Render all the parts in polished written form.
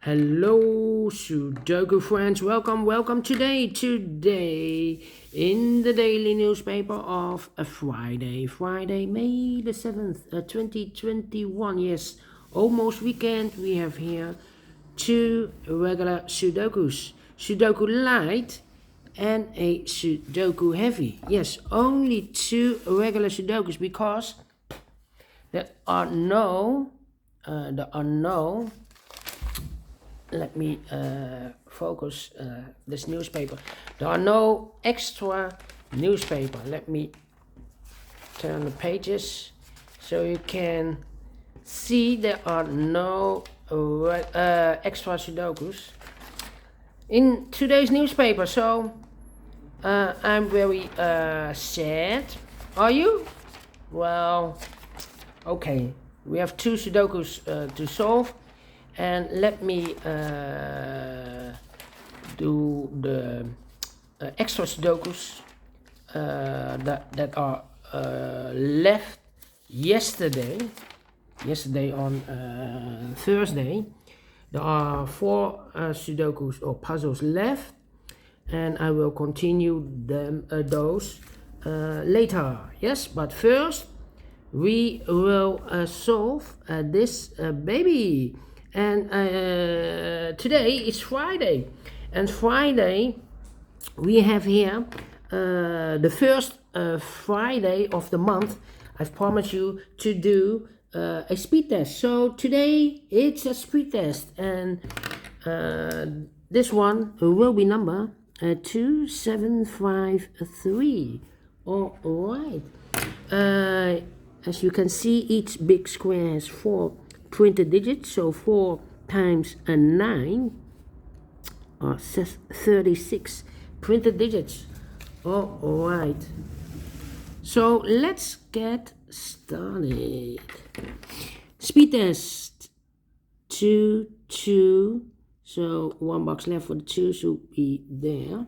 Hello Sudoku friends, welcome today in the daily newspaper of Friday, May the 7th, 2021. Yes, almost weekend. We have here two regular Sudokus, Sudoku Light and a Sudoku Heavy. Yes, only two regular Sudokus because there are no let me focus this newspaper. There are no extra newspaper. Let me turn the pages so you can see there are no extra Sudokus in today's newspaper. So I'm very sad. Are you? Well, okay. We have two Sudokus to solve. And let me do the extra Sudokus that are left yesterday on Thursday. There are four Sudokus or puzzles left, and I will continue those later. Yes, but first we will solve this baby. And today is Friday, and Friday we have here the first Friday of the month. I've promised you to do a speed test. So today it's a speed test, and this one will be number 2753. All right. As you can see, each big square has four printed digits, so 4 times 9 are 36 printed digits. All right, so let's get started. Speed test 2 2, so one box left for the 2 should be there.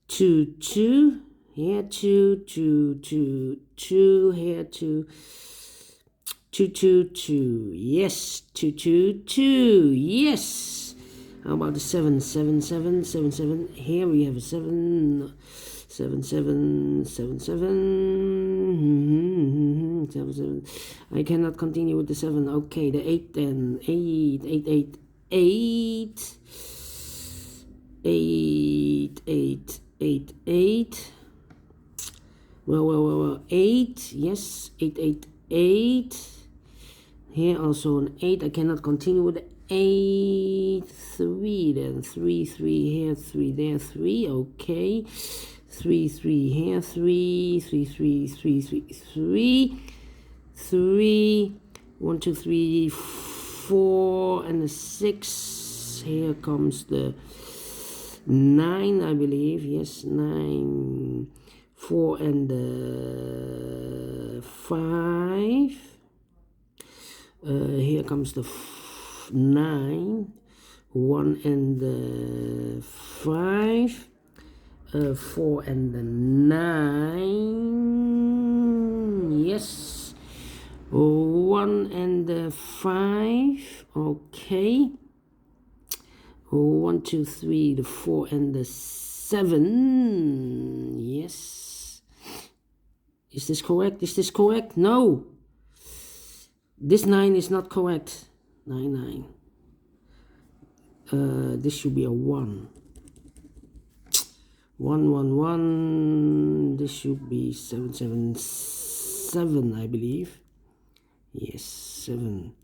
2 2 here, 2 2 2 2 here, 2 2 2 2, yes, 2 2 2, yes. How about the 7 7 7 7 7? Here we have a 7 7 7 7 7 7 7. I cannot continue with the 7. Okay, the 8 then, 8 8 8 8 8 8 8. Well, 8, yes, 8 8 8. Here also an 8. I cannot continue with the 8 3 then, 3 3 here, 3 there, 3. Okay, 3 3 here, 3 3 3 3 3 3 3 1 2 3 4 and a 6. Here comes the 9, I believe. Yes, 9 4 and 5. Here comes the 9, 1 and 5, 4 and 9. Yes, 1 and 5. Okay. 1 2 3, the 4 and the 7. Yes. Is this correct? Is this correct? No. This 9 is not correct. 9 9. This should be a 1. 1 1 1. This should be 7 7 7, I believe. Yes, 7.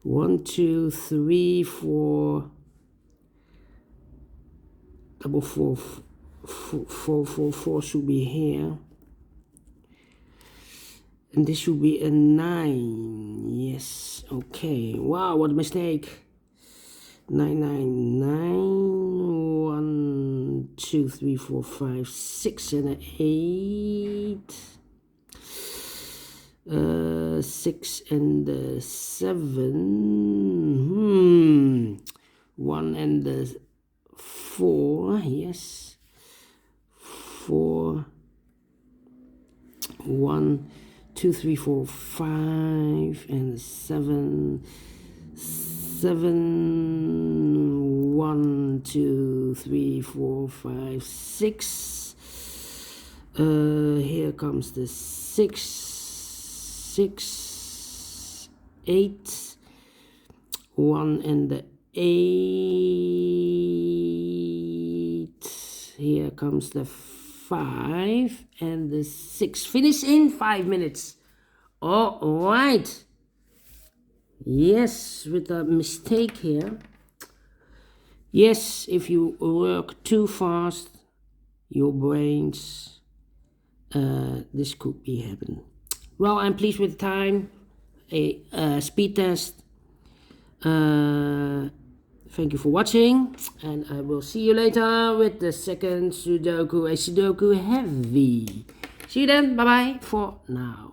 1 2 3 4. Double 4 4 4 4 should be here. And this should be a 9. Yes. Okay. Wow, what a mistake. 9 9 9. 1 2 3 4 5 6 and an 8. 6 and 7. 1 and 4. Yes. 4. 1 2 3 4 5 5 and 7. 7, 1, 2, 3, 4, 5, 6. Here comes the 6, 6, 8, 1 and the 8. Here comes the 5 and the 6. Finish in 5 minutes. All right. Yes, with a mistake here. Yes, if you work too fast, your brains, this could be happen. Well, I'm pleased with the time. A speed test. Thank you for watching, and I will see you later with the second Sudoku, a Sudoku heavy. See you then. Bye bye for now.